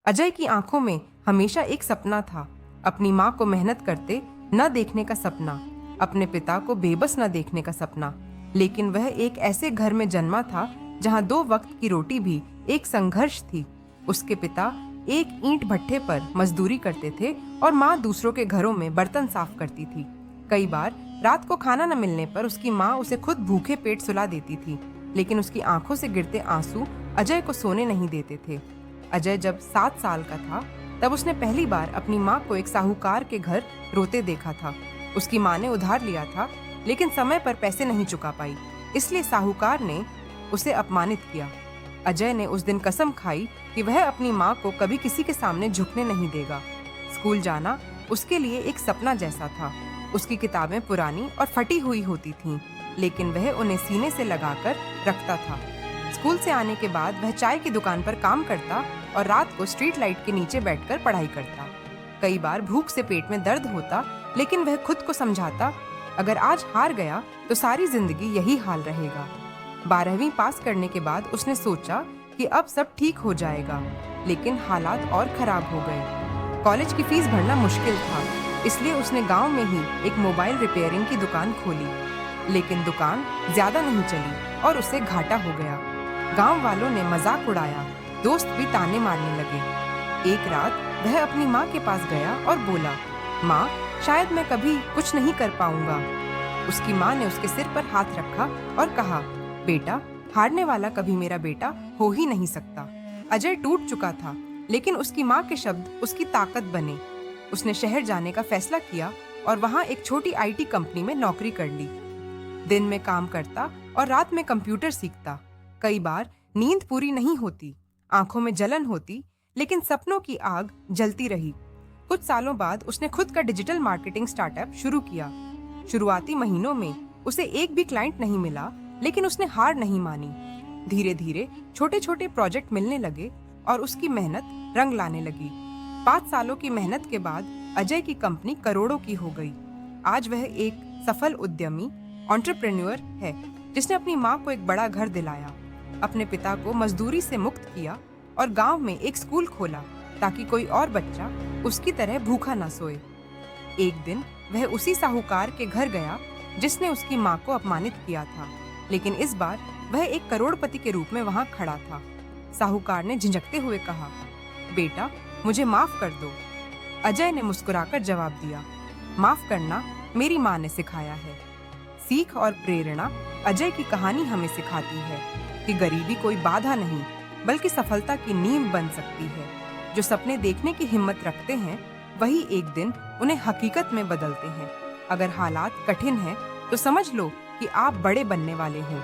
अजय की आंखों में हमेशा एक सपना था, अपनी माँ को मेहनत करते न देखने का सपना, अपने पिता को बेबस न देखने का सपना। लेकिन वह एक ऐसे घर में जन्मा था जहाँ 2 वक्त की रोटी भी एक संघर्ष थी। उसके पिता एक ईंट भट्ठे पर मजदूरी करते थे और माँ दूसरों के घरों में बर्तन साफ करती थी। कई बार रात को खाना न मिलने पर उसकी माँ उसे खुद भूखे पेट सुला देती थी, लेकिन उसकी आंखों से गिरते आंसू अजय को सोने नहीं देते थे। अजय जब 7 साल का था तब उसने पहली बार अपनी माँ को एक साहूकार के घर रोते देखा था। उसकी माँ ने उधार लिया था, लेकिन समय पर पैसे नहीं चुका पाई, इसलिए साहूकार ने उसे अपमानित किया। अजय ने उस दिन कसम खाई कि वह अपनी माँ को कभी किसी के सामने झुकने नहीं देगा। स्कूल जाना उसके लिए एक सपना जैसा था। उसकी किताबें पुरानी और फटी हुई होती थीं, लेकिन वह उन्हें सीने से लगाकर रखता था। स्कूल से आने के बाद वह चाय की दुकान पर काम करता और रात को स्ट्रीट लाइट के नीचे बैठकर पढ़ाई करता। कई बार भूख से पेट में दर्द होता, लेकिन वह खुद को समझाता, अगर आज हार गया तो सारी जिंदगी यही हाल रहेगा। 12वीं पास करने के बाद उसने सोचा कि अब सब ठीक हो जाएगा, लेकिन हालात और खराब हो गए। कॉलेज की फीस भरना मुश्किल था, इसलिए उसने गांव में ही एक मोबाइल रिपेयरिंग की दुकान खोली, लेकिन दुकान ज्यादा नहीं चली और उसे घाटा हो गया। गांव वालों ने मजाक उड़ाया, दोस्त भी ताने मारने लगे। एक रात वह अपनी माँ के पास गया और बोला, माँ, शायद मैं कभी कुछ नहीं कर पाऊंगा। उसकी माँ ने उसके सिर पर हाथ रखा और कहा, बेटा, हारने वाला कभी मेरा बेटा हो ही नहीं सकता। अजय टूट चुका था, लेकिन उसकी माँ के शब्द उसकी ताकत बने। उसने शहर जाने का फैसला किया और वहाँ एक छोटी IT कंपनी में नौकरी कर ली। दिन में काम करता और रात में कंप्यूटर सीखता। कई बार नींद पूरी नहीं होती, आंखों में जलन होती, लेकिन सपनों की आग जलती रही। कुछ सालों बाद उसने खुद का डिजिटल मार्केटिंग स्टार्टअप शुरू किया। शुरुआती महीनों में उसे एक भी क्लाइंट नहीं मिला, लेकिन उसने हार नहीं मानी। धीरे धीरे छोटे छोटे प्रोजेक्ट मिलने लगे और उसकी मेहनत रंग लाने लगी। 5 सालों की मेहनत के बाद अजय की कंपनी करोड़ों की हो गई। आज वह एक सफल उद्यमी एंटरप्रेन्योर है, जिसने अपनी माँ को एक बड़ा घर दिलाया, अपने पिता को मजदूरी से मुक्त किया और गांव में एक स्कूल खोला ताकि कोई और बच्चा उसकी तरह भूखा ना सोए। एक दिन वह उसी साहूकार के घर गया जिसने उसकी माँ को अपमानित किया था, लेकिन इस बार वह एक करोड़पति के रूप में वहां खड़ा था। साहूकार ने झिझकते हुए कहा, बेटा, मुझे माफ कर दो। अजय ने मुस्कुराकर जवाब दिया, माफ करना मेरी माँ ने सिखाया है। सीख और प्रेरणा अजय की कहानी हमें सिखाती है कि गरीबी कोई बाधा नहीं, बल्कि सफलता की नींव बन सकती है। जो सपने देखने की हिम्मत रखते हैं, वही एक दिन उन्हें हकीकत में बदलते हैं। अगर हालात कठिन हैं, तो समझ लो कि आप बड़े बनने वाले हो।